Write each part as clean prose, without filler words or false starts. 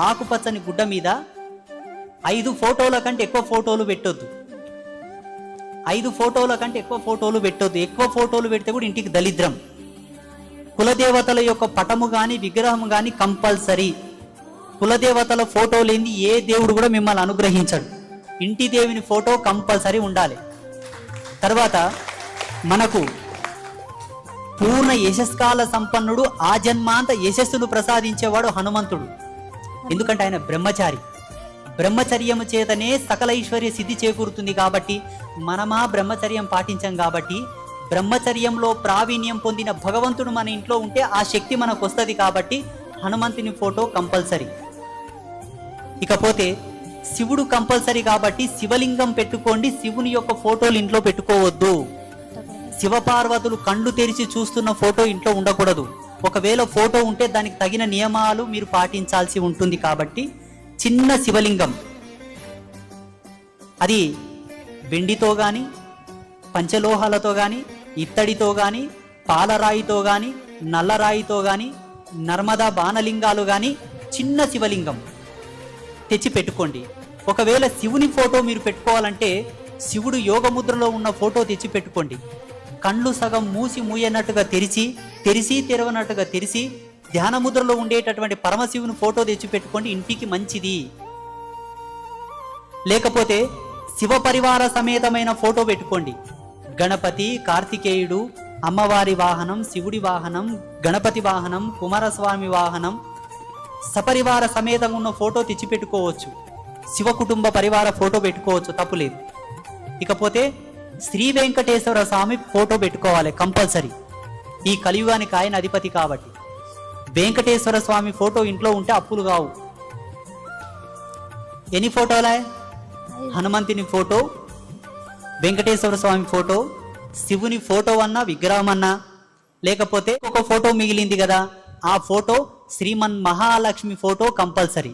ఆకుపచ్చని గుడ్డ మీద 5 ఫోటోల కంటే ఎక్కువ ఫోటోలు పెట్టొద్దు. 5 ఫోటోల కంటే ఎక్కువ ఫోటోలు పెట్టొద్దు. ఎక్కువ ఫోటోలు పెడితే కూడా ఇంటికి దరిద్రం. కులదేవతల యొక్క పటము కానీ విగ్రహం కానీ కంపల్సరీ. కులదేవతల ఫోటో లేని ఏ దేవుడు కూడా మిమ్మల్ని అనుగ్రహించడు. ఇంటి దేవుని ఫోటో కంపల్సరీ ఉండాలి. తర్వాత మనకు పూర్ణ యశస్కాల సంపన్నుడు, ఆ జన్మాంత యశస్సును ప్రసాదించేవాడు హనుమంతుడు. ఎందుకంటే ఆయన బ్రహ్మచారి. బ్రహ్మచర్యము చేతనే సకల ఐశ్వర్య సిద్ధి చేకూరుతుంది. కాబట్టి మనమా బ్రహ్మచర్యం పాటించాం. కాబట్టి బ్రహ్మచర్యంలో ప్రావీణ్యం పొందిన భగవంతుడు మన ఇంట్లో ఉంటే ఆ శక్తి మనకు వస్తుంది. కాబట్టి హనుమంతుని ఫోటో కంపల్సరీ. ఇకపోతే శివుడు కంపల్సరీ కాబట్టి శివలింగం పెట్టుకోండి. శివుని యొక్క ఫోటోలు ఇంట్లో పెట్టుకోవద్దు. శివపార్వతులు కళ్ళు తెరిచి చూస్తున్న ఫోటో ఇంట్లో ఉండకూడదు. ఒకవేళ ఫోటో ఉంటే దానికి తగిన నియమాలు మీరు పాటించాల్సి ఉంటుంది. కాబట్టి చిన్న శివలింగం, అది వెండితో కానీ, పంచలోహాలతో కానీ, ఇత్తడితో కానీ, పాలరాయితో కానీ, నల్లరాయితో కానీ, నర్మదా బాణలింగాలు కానీ, చిన్న శివలింగం తెచ్చి పెట్టుకోండి. ఒకవేళ శివుని ఫోటో మీరు పెట్టుకోవాలంటే శివుడు యోగముద్రలో ఉన్న ఫోటో తెచ్చి పెట్టుకోండి. కళ్ళు సగం మూసి మూయనట్టుగా తెరిచి తెరవనట్టుగా తెరిచి ధ్యానముద్రలో ఉండేటటువంటి పరమశివుని ఫోటో తెచ్చి పెట్టుకోండి. ఇంటికి మంచిది. లేకపోతే శివ పరివార సమేతమైన ఫోటో పెట్టుకోండి. గణపతి, కార్తికేయుడు, అమ్మవారి వాహనం, శివుడి వాహనం, గణపతి వాహనం, కుమారస్వామి వాహనం, సపరివార సమేతంగా ఉన్న ఫోటో తెచ్చి పెట్టుకోవచ్చు. శివ కుటుంబ పరివార ఫోటో పెట్టుకోవచ్చు, తప్పులేదు. ఇకపోతే శ్రీ వెంకటేశ్వర స్వామి ఫోటో పెట్టుకోవాలి కంపల్సరీ. ఈ కలియుగానికి ఆయన అధిపతి కాబట్టి వెంకటేశ్వర స్వామి ఫోటో ఇంట్లో ఉంటే అప్పులు కావు. ఎన్ని ఫోటోలే? హనుమంతుని ఫోటో, వెంకటేశ్వర స్వామి ఫోటో, శివుని ఫోటో అన్నా విగ్రహం అన్నా, లేకపోతే ఒక ఫోటో మిగిలింది కదా, ఆ photo Shriman Mahalakshmi photo compulsory.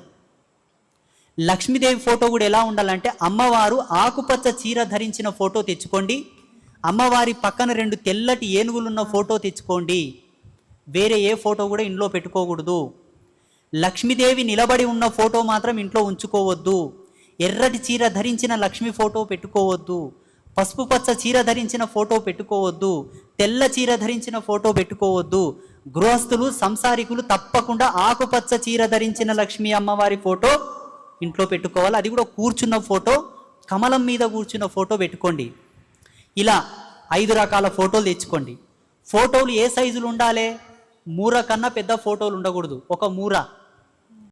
Lakshmidevi photo కూడా ఎలా ఉండాలంటే అమ్మవారు ఆకుపచ్చ చీర ధరించిన ఫోటో తెచ్చుకోండి. అమ్మవారి పక్కన 2 తెల్లటి ఏనుగులున్న ఫోటో తెచ్చుకోండి. వేరే ఏ ఫోటో కూడా ఇంట్లో పెట్టుకోకూడదు. లక్ష్మీదేవి నిలబడి ఉన్న ఫోటో మాత్రం ఇంట్లో ఉంచుకోవద్దు. ఎర్రటి చీర ధరించిన లక్ష్మీ ఫోటో పెట్టుకోవద్దు. పసుపు పచ్చ చీర ధరించిన ఫోటో పెట్టుకోవద్దు. తెల్ల చీర ధరించిన ఫోటో పెట్టుకోవద్దు. గృహస్థులు, సంసారికులు తప్పకుండా ఆకుపచ్చ చీర ధరించిన లక్ష్మీ అమ్మవారి ఫోటో ఇంట్లో పెట్టుకోవాలి. అది కూడా కూర్చున్న ఫోటో, కమలం మీద కూర్చున్న ఫోటో పెట్టుకోండి. ఇలా 5 రకాల ఫోటోలు తెచ్చుకోండి. ఫోటోలు ఏ సైజులు ఉండాలి? మూర కన్నా పెద్ద ఫోటోలు ఉండకూడదు. ఒక మూర